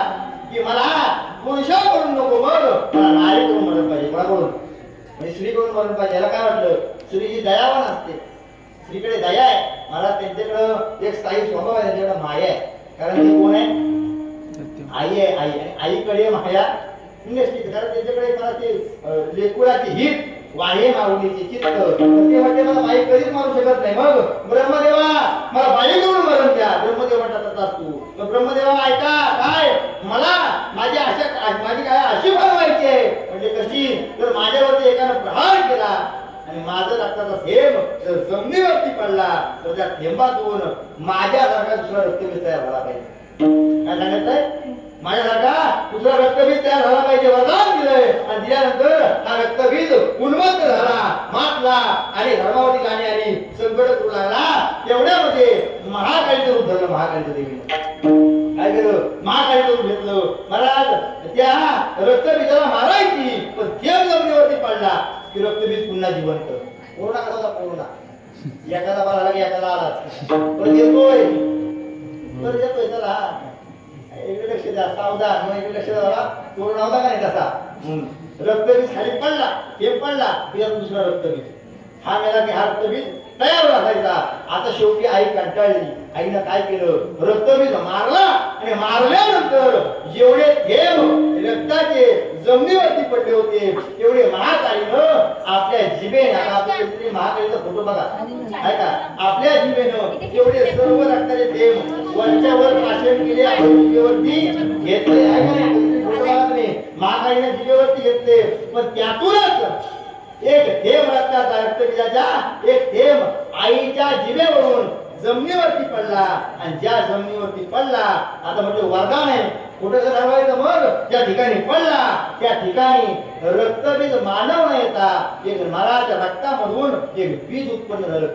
की मला पुरुषा करून नको, मग मला नारी करून मरण पाहिजे. कोणाकडून? म्हणजे श्री करून मरण पाहिजे. याला काय वाटलं? श्रीची दयावान असते, श्रीकडे दया आहे. मला त्यांच्याकडं एक स्थायी स्वभाव आहे, त्यांच्याकडे माया आहे. कारण ती कोण आहे? आई आहे. आई आणि आईकडे माया नसते. कारण त्यांच्याकडे मला ते लेकुळाची हित वाहे माऊलीचे चित्त, ते म्हणजे मला बाई कधीच मारू शकत नाही. मग ब्रह्मदेवा मला बाई करून मरण द्या. ब्रह्मदेव म्हणतात असतो. ब्रह्मदेवा ऐका, काय मला माझी काय अशी बनवायची आहे. म्हणजे कशी? तर माझ्यावरती एकानं प्रहार केला आणि माझं रक्ताचा थेंब जर जमिनीवरती पडला तर त्या थेंबातून माझ्यासारखा दुसरा रक्तबीज तयार झाला पाहिजे. काय सांगत आहे? माझ्यासारखा दुसरा रक्तबीज तयार झाला पाहिजे वरदान दिलंय. आणि दिल्यानंतर हा रक्तबीज उन्मत्त झाला, मातला आणि धर्मावरती गाणी आली, संकट करू लागला. तेवढ्यामध्ये महाकालीचं रूप धरलं. महाकालीचं देवीने काय केलं? महाकालीचं रूप घेतलं. महाराज त्या रक्तबीजाला मारायची, पण थेंब जमिनीवरती पडला की रक्तबीज पुन्हा जिवंत. कोरोना कसा होता? कोरोना एखादा बरा आला की एखादा आलाच, पण येतोय तर येतोय. चला इकडे लक्ष द्या, सावधान. मग इकडे लक्ष द्या. कोरोना होता का नाही तसा? रक्तबीज खाली पडला, थेंब पडला की दुसरा रक्तबीज हा मेला की हा रक्तबीज तयार व्हायचा. आता शेवटी आई कंटाळली. आईनं काय केलं? रक्तबीज मारला आणि मारल्यानंतर जेवढे थेंब रक्ताचे जमिनीवरती पडले होते तेवढे महाकालीनं आपल्या जिभेने, आपल्या महाकालीचा फोटो बघा आहे का, आपल्या जिभेनं तेवढे सर्व रक्ताचे थेंब वरच्या वर प्राशन केले. आपण जिभेवरती घेतले आहे का नाही? फोटो बघा तुम्ही. महाकालीनं जिभेवरती घेतले, पण त्यातूनच एक थेंब रक्ताचा, रक्तबीजाचा एक थेंब आईच्या जिभेवरून जमिनीवरती पडला. आणि ज्या जमिनीवरती पडला, आता म्हणजे वरदान आहे, कुठं जर ठरवायचं मग ज्या ठिकाणी पडला त्या ठिकाणी रक्तबीज मानव न येता एक नराच्या रक्तामधून एक बीज उत्पन्न झालं.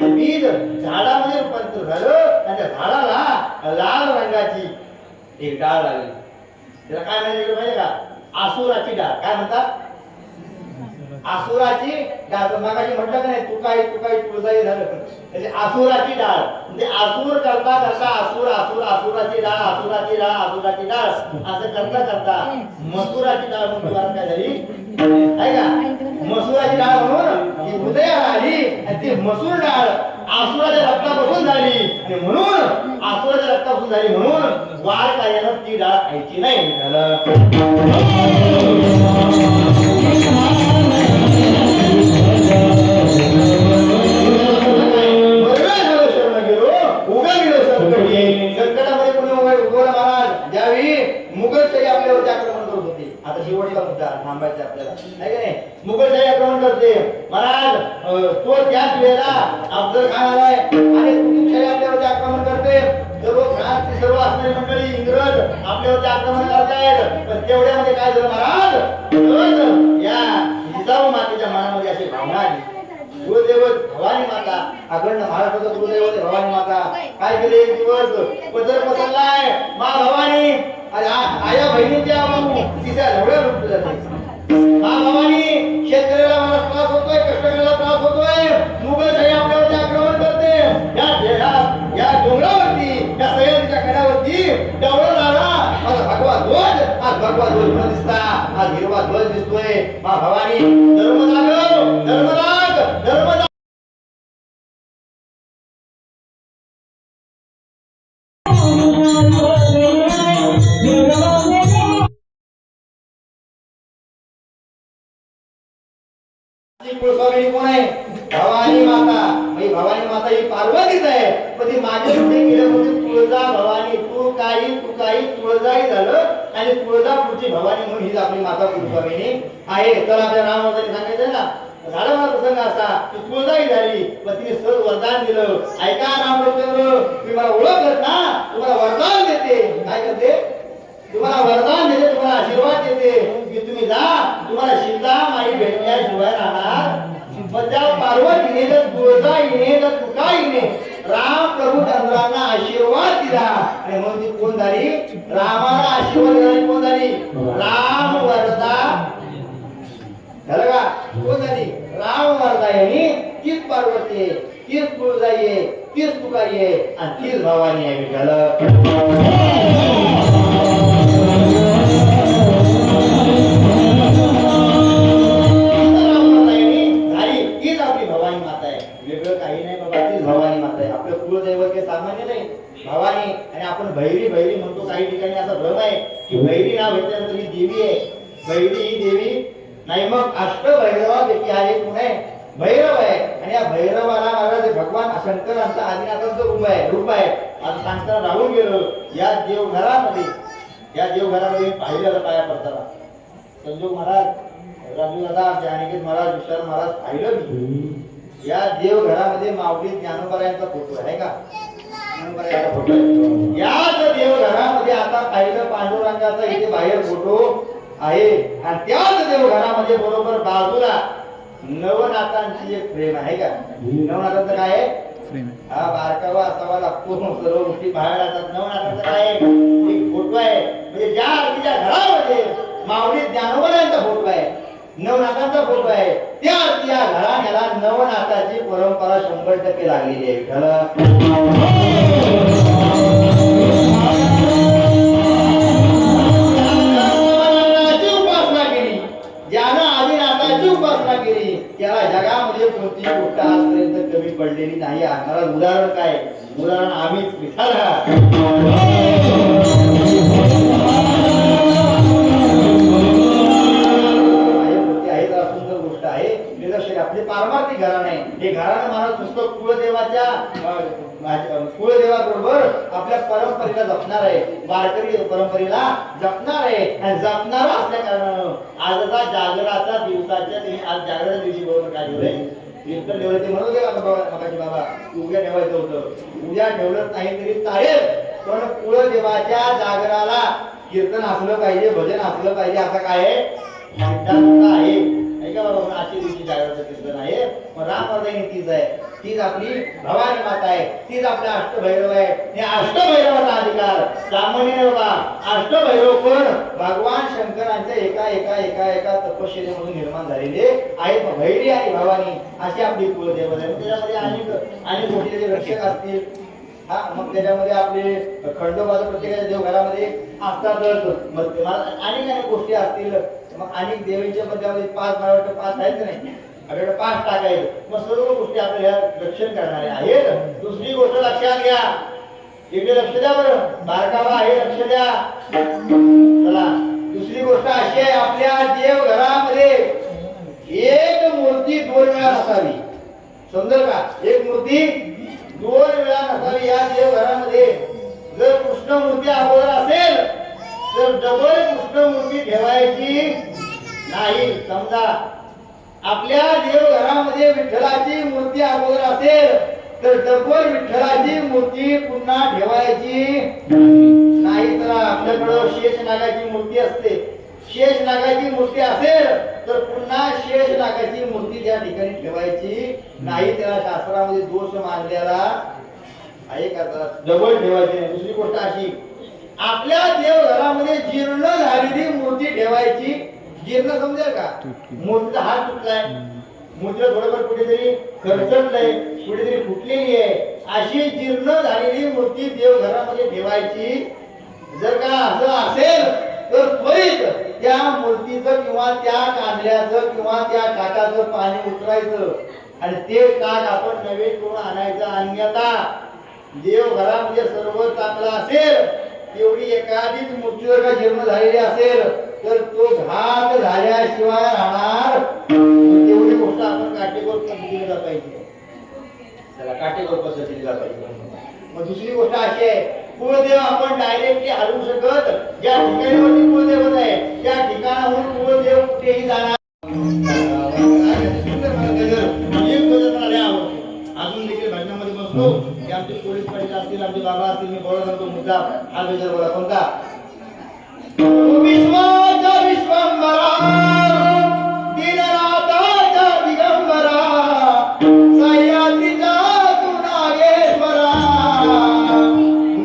बीज झाडामध्ये रूपांतर झालं आणि त्या झाडाला लाल रंगाची एक डाळ लागली. त्याला काय माहिती का? आसुराची डाळ. काय म्हणतात? आसुराची डाळ. मागाशी म्हटलं का नाही, तुकाई तुळजाई झालं. म्हणजे आसुराची डाळ म्हणजे आसूर करता करता आसूर आसूर आसुराची डाळ आसुराची डाळ आसुराची डाळ असं करता करता मसुराची डाळ म्हणून काय झाली आहे का? मसुराची डाळ म्हणून ती हृदयाला आली आणि ती मसूर डाळ आसुराच्या रक्तापासून झाली. आणि म्हणून आसुराच्या रक्तापासून झाली म्हणून वाढ कार्यानं ती डाळ खायची नाही. संकटामध्ये कोणी उगवला महाराज ज्यावेळी मुघलशाही आपल्यावरती आक्रमण करत होती. आता शेवटचा मुद्दा थांबायचा आपल्याला आहे का नाही? मुघलशाही आक्रमण करते महाराज. तो त्याच वेळेला अफजल खान आलाय आणि कुतुबशाही आपल्यावरती आक्रमण करते. सर्व फ्रान्सची सर्व असणारी मंडळी इंग्रज आपल्यावरती आक्रमण करतायत. पण तेवढ्यामध्ये काय झालं महाराज? या जिजाऊ मातेच्या मनामध्ये अशी भावना आली. कुलदैवत भवानी माता, अखंड महाराष्ट्राचं कुलदैवत भवानी माता काय केले? एक दिवस पदर पसरलाय मा भवानी आया बहिणीच्या तिच्या ढवळ्या लुटले जाते. मा भवानी शेतकऱ्याला मला त्रास होतोय, कष्टकऱ्याला त्रास होतोय, मुघलशाही आपल्यावरती आक्रमण करते. या डोंगरावरती या सह्याद्रीच्या कड्यावरती डवळा लावा माझा भगवा ध्वज. आज भगवा ध्वज न दिसता आज हिरवा ध्वज दिसतोय. मा भवानी धर्मदाग धर्मदाग धर्मदाग कुलस्वामिनी कोण आहे? भवानी माता. म्हणजे भवानी माता ही पार्वतीच आहे, पण ती मागे पुढे गेलं म्हणजे तुळजा भवानी. तू काही तुळजाई झालं आणि तुळजापूरची भवानी म्हणून हीच आपली माता कुलस्वामिनी आहे. तर आपल्या रामवतानी सांगायचं ना, झाला मला प्रसंग असा की तुळजाई झाली पण तिने सर्व वरदान दिलं. ऐका रामचंद्र, तुम्ही मला ओळखलं ना, तुम्हाला वरदान देते. काय करते? तुम्हाला वरदान देते, तुम्हाला आशीर्वाद देते की तुम्ही जा, तुम्हाला सीता माई भेटल्याशिवाय राहणार. पण त्या पार्वतीने जर तुळजाईने जर तुकाईने राम प्रभू चंद्रांना आशीर्वाद दिला आणि म्हणून ती कोण झाली? रामाला आशीर्वाद देणारी कोण झाली? राम वरदा झालं का? कोण झाली? राम वरदायनी. तीच पार्वती आहे, तीच तुळजाई आहे, तीच तुकाई आहे आणि तीच भवानी आहे. काही नाही बाबा, तीच भवानी माता आहे. आपलं कुलदैवत काही सामान्य नाही, भवानी. आणि आपण भैरी भैरी म्हणतो, काही ठिकाणी असा भ्रम आहे की भैरी नाव घेतल्यानंतर ही देवी आहे. भैरी ही देवी नाही, मग अष्टभैरवापैकी हा एक कोण आहे? भैरव आहे. आणि या भैरवाला महाराज भगवान शंकरांचा आदिनाथांचं रूप आहे. आता सांगताना राहून गेलो. या देवघरामध्ये पाहिलेलं पाया पडताना संजोग महाराज राजू दादा आमच्या अनिकेत महाराज विशाल महाराज पाहिलं मी या देवघरामध्ये माऊली ज्ञानोबा फोटो आहे का? ज्ञानोबा फोटो आहे. याच देवघरामध्ये आता पाहिलं पांडुरंगाचा इथे बाहेर फोटो आहे आणि त्याच देवघरामध्ये बरोबर बाजूला नवनाथांची एक फ्रेम आहे का? नवनाथांचं काय आहे? हा बारकावा असावा लागतो सर्व गोष्टी बाहेर येतात. नवनाथांचं काय आहे? एक फोटो आहे. म्हणजे ज्या आरतीच्या घरामध्ये माऊली ज्ञानोबा फोटो आहे, नवनाथांचा फोटो आहे, त्या आरती या घराण्याला नवनाथाची परंपरा 100% लागलेली आहे. उपासना केली, ज्यानं आदिनाथाची उपासना केली त्याला जगामध्ये कोणती गोष्ट आजपर्यंत कमी पडलेली नाही. आम्हाला उदाहरण काय? उदाहरण आम्हीच आपले पारमार्थिक घराणं आहे. हे घराणं महाराज नुसतं कुळदेवाबरोबर आपल्या परंपरेला जपणार आहे, वारकरी परंपरेला जपणार आहे आणि जपणार असल्या कारणानं आजचा जागराचा दिवसाच्या आज जागराच्या दिवशी बरोबर काय ठेवलंय? कीर्तन ठेवलं. ते म्हणू दे मगाशी बाबा उद्या ठेवायचं होतं, उद्या ठेवलं नाही तरी चालेल, पण कुळदेवाच्या जागराला कीर्तन असलं पाहिजे, भजन असलं पाहिजे. असं काय आहे? सिद्धांत आहे का बाबा? आजच्या दिवशी जागराचं कीर्तन आहे. मग रामवर्धायनी तीच आहे, तीच आपली भवानी माता आहे, तीच आपला अष्टभैरव आहे. हे अष्टभैरवाचा अधिकार सामान्य बाबा. अष्टभैरव पण भगवान शंकरांच्या एका एका एका एका तपश्चर्येमधून निर्माण झालेले आहेत. भैरी आणि भवानी अशी आपली कुलदेवता आहे. त्याच्यामध्ये अनेक गोष्टी रक्षक असतील. हा मग त्याच्यामध्ये आपले खंडोबाचं प्रत्येकाच्या देवघरामध्ये असतातच. मग अनेक गोष्टी असतील. मग अनेक देवीच्या मध्ये 5 मला वाटतं 5 आहेत का नाही? आपल्याकडे 5 टाकायचे. मग सर्व गोष्टी आपल्याला रक्षण करणारे आहेत. दुसरी गोष्ट लक्षात घ्या, इकडे लक्ष द्या बरं, बारकावा आहे, लक्ष द्या. चला दुसरी गोष्ट अशी आहे, आपल्या देवघरामध्ये एक मूर्ती 2 वेळा नसावी. समजेल का? एक मूर्ती 2 वेळा नसावी या देवघरामध्ये. जर कृष्ण मूर्ती अगोदर असेल तर डबल कृष्ण मूर्ती ठेवायची नाही. समजा आपल्या देवघरामध्ये विठ्ठलाची मूर्ती अगोदर असेल तर डबल विठ्ठलाची मूर्ती पुन्हा ठेवायची नाही. तर आपल्याकडं शेष नागाची मूर्ती असते, शेष नागाची मूर्ती असेल तर पुन्हा शेष नागाची मूर्ती त्या ठिकाणी ठेवायची नाही. त्याला शास्त्रामध्ये दोष मानलेला आहे का? डबल ठेवायची नाही. दुसरी गोष्ट अशी, आपल्या देवघरामध्ये जीर्ण झालेली मूर्ती ठेवायची. जीर्ण समजेल का? मूर्तीचा हात तुटलाय, मूर्तीला थोडंफार कुठेतरी खरचटलंय, कुठेतरी फुटलेली आहे, अशी जीर्ण झालेली मूर्ती देवघरामध्ये ठेवायची. जर का असं असेल तर त्वरित त्या मूर्तीचं किंवा त्या कांदल्याचं किंवा त्या टाकाचं पाणी उतरायचं आणि ते टाक आपण नवे करून आणायचं. अन्यथा देवघरामध्ये सर्व चांगलं असेल, एवढी एखादीच मूर्ती जर का जीर्ण झालेली असेल तर तो घात झाल्याशिवाय राहणार. तेवढी गोष्ट आपण काटेकोर पद्धतीने जपायची. त्याला काटेकोर पद्धतीने जपायची. मग दुसरी गोष्ट अशी आहे, कुळदेव आपण डायरेक्टली हलवू शकत. ज्या ठिकाणी कुळदेव आहे त्या ठिकाणाहून कुळदेव कुठेही जाणार. अजून देखील भजनामध्ये बसलो की आमचे पोलीस पाटील असतील, आमचे बाबा असतील, मी बोलत होतो मुद्दा हा गजर बोला. कोणता? विश्वाचा विश्वंभरा दिननाथाचा दिगंबरा सह्याद्रीचा तू नागेश्वरा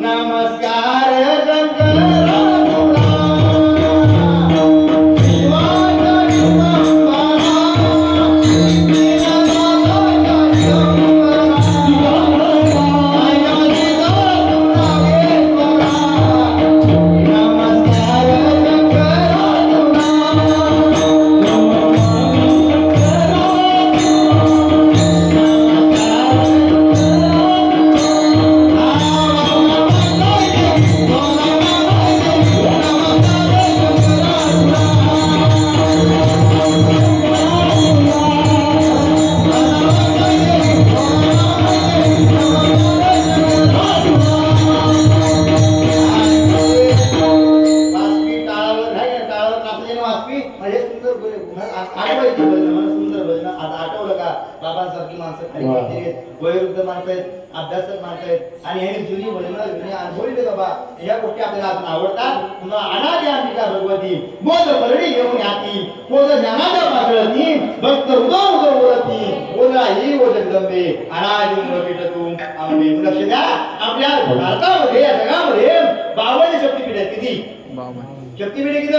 नमस्कार शंकरा तुला. विश्वाचा विश्वंभरा दिननाथाचा दिगंबरा सह्याद्रीचा तू नागेश्वरा नमस्कार आठवायची भजन मला सुंदर भजन आता आठवलं का बाबांसारखी माणसं खाली आहेत, वयोवृद्ध माणसं आहेत, अभ्यासक माणसं आहेत आणि हे जुनी भजन जुनी अनुभवली बाबा या गोष्टी आपल्याला अजून आवडतात. पुन्हा अनादी अंबिका भगवती बोध परडी घेऊन याती बोध ज्ञानाच्या पातळती भक्त हृदय हृदय बोलती बोला ही बोध जगदंबे अनादी मूळपीठ तू आंबे. लक्ष द्या आपल्या भारतामध्ये या जगामध्ये 52 शक्तिपीठ आहेत. किती शक्तिपीठ किती?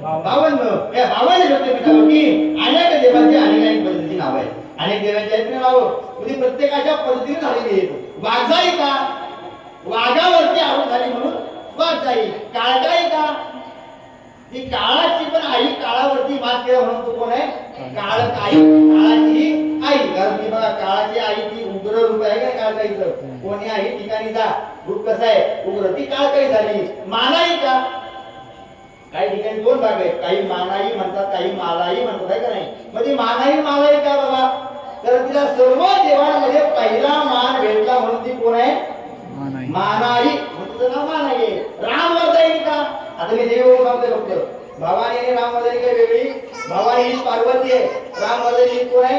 52. या 52 शक्तिपीठावरती अनेक देवांची अनेक पद्धतीची नाव आहेत. अनेक देवांची आहेत नाव म्हणजे प्रत्येकाच्या पद्धतीने झालेली आहेत. वाघजाई का? वाघावरती आवड झाली म्हणून वाघजाई. काळजाई का? ती काळाची पण आई काळावरती मात केला म्हणून तो कोण आहे? काळ आई. काळाची आई. कारण ती बघा काळाची आई ती उग्र रूप आहे का काळजाईचं? कोणी आई ठिकाणी जा रूप कसं आहे उग्र. ती काळजाई झाली. मानाई का? काही ठिकाणी 2 भाग आहेत. काही मानाई म्हणतात काही मालाई म्हणतात आहे का नाही. म्हणजे मानाई मालाई का बाबा? तर तिला सर्व देवांमध्ये पहिला मान भेटला म्हणून ती कोण आहे? मानाई. तिचं नाव मानाई आहे. रामवर्धाई का? आता मी देव सांगतोय फक्त. भवानी आणि रामवर्धाई काय वेगळी? भवानी ही पार्वती आहे, रामवर्धाई ही कोण आहे?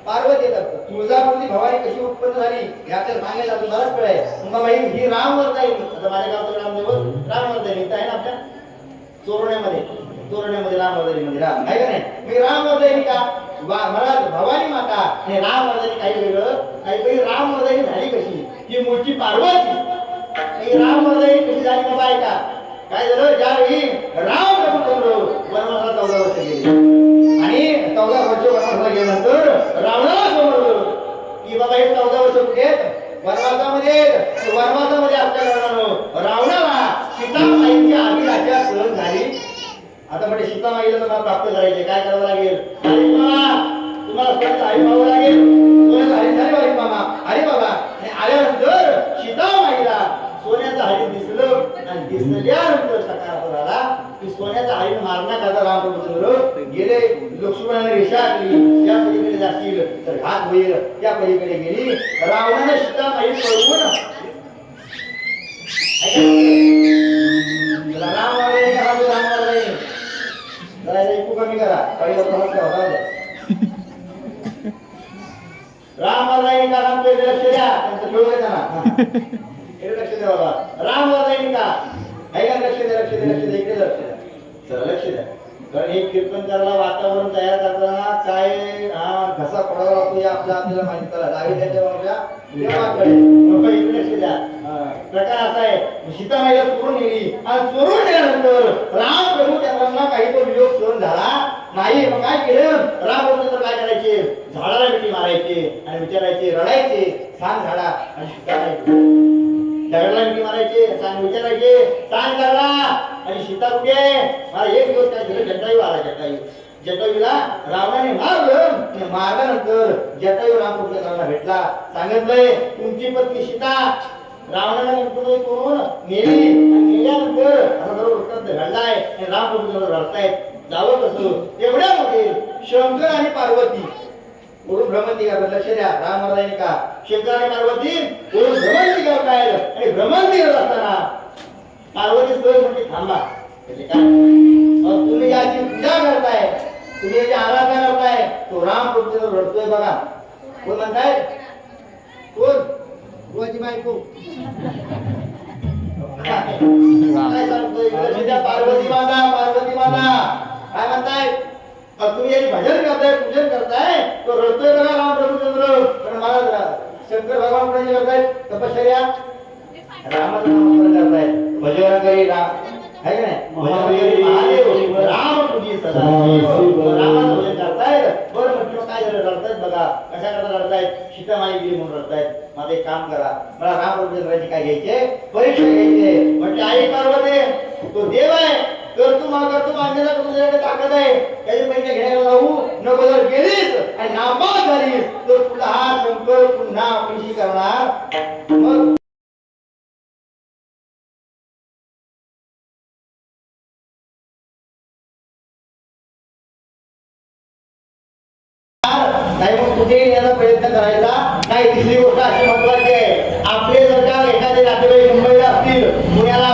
पार्वती आहे. तुळजापूरची भवानी कशी उत्पन्न झाली हे आपल्याला सांगायला अजून बराच वेळ आहे. मग बाई ही रामवर्धाई. आता माझ्या गावचं रामदेव रामवर्धाई आहे ना आपल्या चोरण्यामध्ये रामवर्धाईमध्ये राम आहे का नाही. मी रामवर्धाई का? मला भवानी माता आणि रामवर्धाई काही वेगळं काही रामवर्धाई झाली कशी? ही मूळची पार्वती. रामवर्धाई कशी झाली बाबा आहे का? काय झालं ज्यावेळी राम प्रभुचंद्र वनवासाला 14 वर्ष गेले आणि 14 वर्ष वनवासाला गेल्यानंतर रावणाला समजलं की बाबा हे 14 वर्ष कुठे आहेत? वनवासामध्ये. वनवासामध्ये आपल्या रावणाला सीतामाईची अभिलाषा सहन झाली. आता म्हणजे सीतामाईला तुम्हाला प्राप्त करायचे काय करावं लागेल? अरे बाबा तुम्हाला स्वतः हरी पाहावं लागेल. सोन्याचं हरी झाले हरी मामा अरे बाबा. आणि आल्यानंतर सीतामाईला सोन्याचं हरी दिसलं आणि दिसल्यानंतर सकाळ झाला की सोन्याचा हरी मारण्याकरता रामप्रभुचंद्र गेले. लक्ष्मणाने रेषा आखली त्या पलीकडे जातील तर घात होईल त्या पलीकडे गेली. रावणाने सीतामाई पळवून रामवर्धाई का रामवर्धाई जरा ऐकू कमी करा पहिला रामवर्धाई का रामचे लक्ष द्या त्यांचं ठेवू द्या ना लक्ष द्या बाबा. रामवर्धाई का ऐका लक्ष द्या लक्ष द्या लक्ष द्या इकडे लक्ष द्या चला लक्ष द्या. कारण एक कीर्तन करायला वातावरण तयार करताना काय घसा पडावा लागतो या आपल्याला माहिती करा जावी त्याच्या इकडे लक्ष द्या. प्रकार असा आहे सीतामाईला चोरून नेली आणि चोरून नेल्यानंतर राम प्रभू त्यांना काही तो वियोग सहन झाला नाही. मग काय केलं रामप्रभू काय करायचे? झाडाला मिठी मारायचे आणि विचारायचे रडायचे सांग झाडा आणि सीतामाई दगडाला मिठी मारायचे सांग विचारायचे सांग दगडा आणि सीता कुठे आहे? मला एक दिवस काय झालं जटायू आला. जटायूला रावणाने मारलं. मारल्यानंतर जटायू रामप्रभूला भेटला. सांगितलंय तुमची पत्नी सीता रावणाने मुकुट करून नेली. नेल्यानंतर आता बरोबर वृत्तांत घडलाय आणि रामप्रभू रडतायत जावं कसं? एवढ्यामध्ये शंकर आणि पार्वती वरून भ्रमंती करतात. लक्ष द्या रामवर्धाई का शंकर आणि पार्वती वरून भ्रमंती करतायत आणि भ्रमंती करत असताना पार्वती सहज म्हणजे थांबा. म्हणजे काय तुम्ही याची पूजा करताय तुम्ही याची आराधना करताय तो रामप्रभू रडतोय बघा. कोण म्हणताय? कोण? बुवाची बायको काय सांगतोय? पार्वती माता पार्वती माता काय म्हणताय? तुम्ही याची भजन करताय पूजन करताय तो रडतोय बघा रामप्रभुचंद्र. पण मला शंकर भगवान कोणाची करताय? तपश्चर्या रामाचं नामस्मरण करताय भजन करी राम आहे का नाही? महादेव राम तुझी सदा रामाचं भजन करतायत. बरं म्हटलं काय झालं रडतायत बघा कशा करता रडतायत? सीतामाई गेली म्हणून रडतायत. माझं एक काम करा मला रामप्रभुचंद्राची काय घ्यायचे? परीक्षा घ्यायचे. म्हणजे आई पार्वती तो देव आहे करतो मागण्याचा तुझ्याकडे ताकद आहे त्याची परीक्षा घ्यायला जाऊ नको. जर गेलीस आणि नापास झालीस तर तुला हा शंकर पुन्हा आपलीशी करणार. मग नाही मग कुठे याचा प्रयत्न करायचा नाही. तिसरी गोष्ट अशी महत्वाची आहे आपले जर का एखादे नातेवाईक मुंबईला असतील पुण्याला